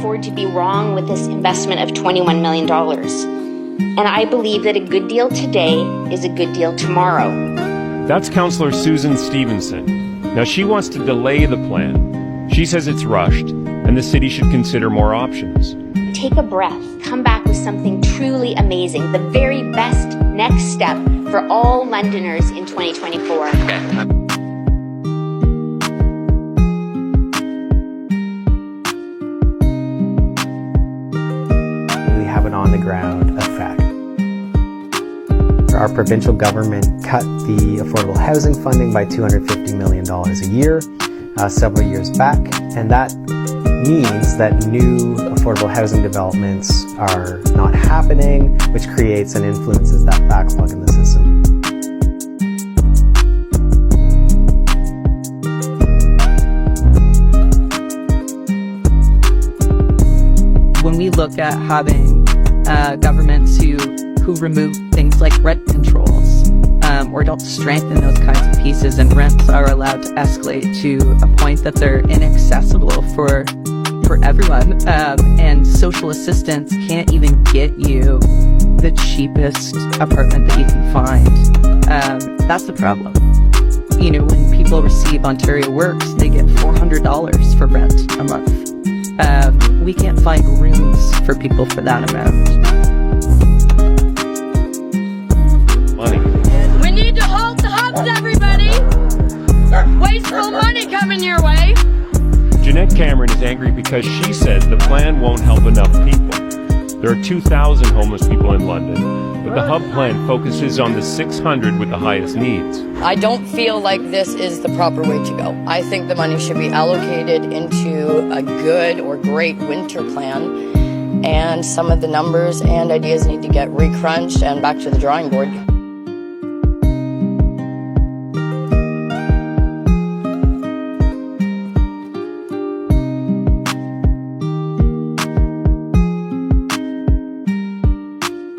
afford to be wrong with this investment of $21 million. And I believe that a good deal today is a good deal tomorrow. That's Councillor Susan Stevenson. Now, she wants to delay the plan. She says it's rushed, and the city should consider more options. Take a breath. Come back with something truly amazing. The very best next step for all Londoners in 2024. Okay. Have an on-the-ground effect. Our provincial government cut the affordable housing funding by $250 million a year several years back, and that means that new affordable housing developments are not happening, which creates and influences that backlog in the system. When we look at having governments who remove things like rent controls or don't strengthen those kinds of pieces, and rents are allowed to escalate to a point that they're inaccessible for everyone, and social assistance can't even get you the cheapest apartment that you can find. That's the problem. You know, when people receive Ontario Works, they get $400 for rent a month. We can't find rooms for people for that amount. Money. We need to halt the hubs, everybody! Wasteful money coming your way! Jeanette Cameron is angry because she says the plan won't help enough people. There are 2,000 homeless people in London, but the hub plan focuses on the 600 with the highest needs. I don't feel like this is the proper way to go. I think the money should be allocated into a good or great winter plan, and some of the numbers and ideas need to get recrunched and back to the drawing board.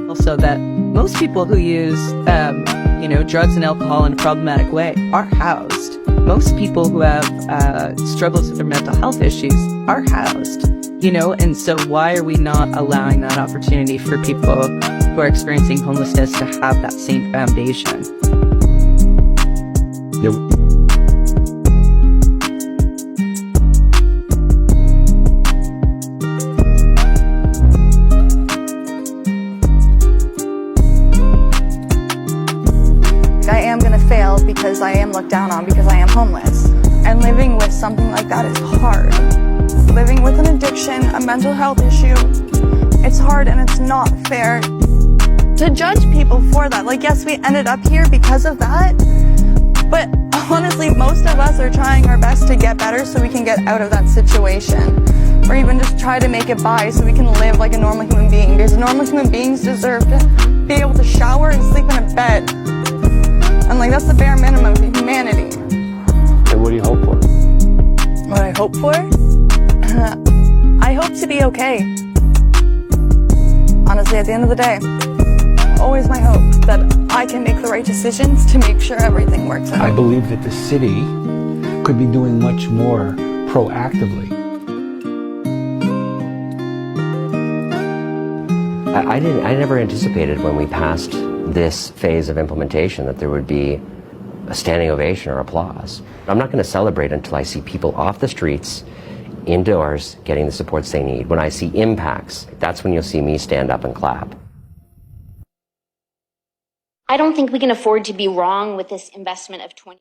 Also, that most people who use, drugs and alcohol in a problematic way are housed. Most people who have struggles with their mental health issues are housed. And so why are we not allowing that opportunity for people who are experiencing homelessness to have that same foundation? I am going to fail because I am looked down on because I am homeless. And living with something like that is hard. Living with an addiction, a mental health issue, it's hard, and it's not fair to judge people for that. Like, yes, we ended up here because of that, but honestly, most of us are trying our best to get better so we can get out of that situation. Or even just try to make it by so we can live like a normal human being, because normal human beings deserve to be able to shower and sleep in a bed. And that's the bare minimum of humanity. And what do you hope for? What I hope for? I hope to be okay. Honestly, at the end of the day, always my hope that I can make the right decisions to make sure everything works out. I believe that the city could be doing much more proactively. I never anticipated when we passed this phase of implementation that there would be a standing ovation or applause. I'm not going to celebrate until I see people off the streets, indoors, getting the supports they need. When I see impacts, that's when you'll see me stand up and clap. I don't think we can afford to be wrong with this investment of $20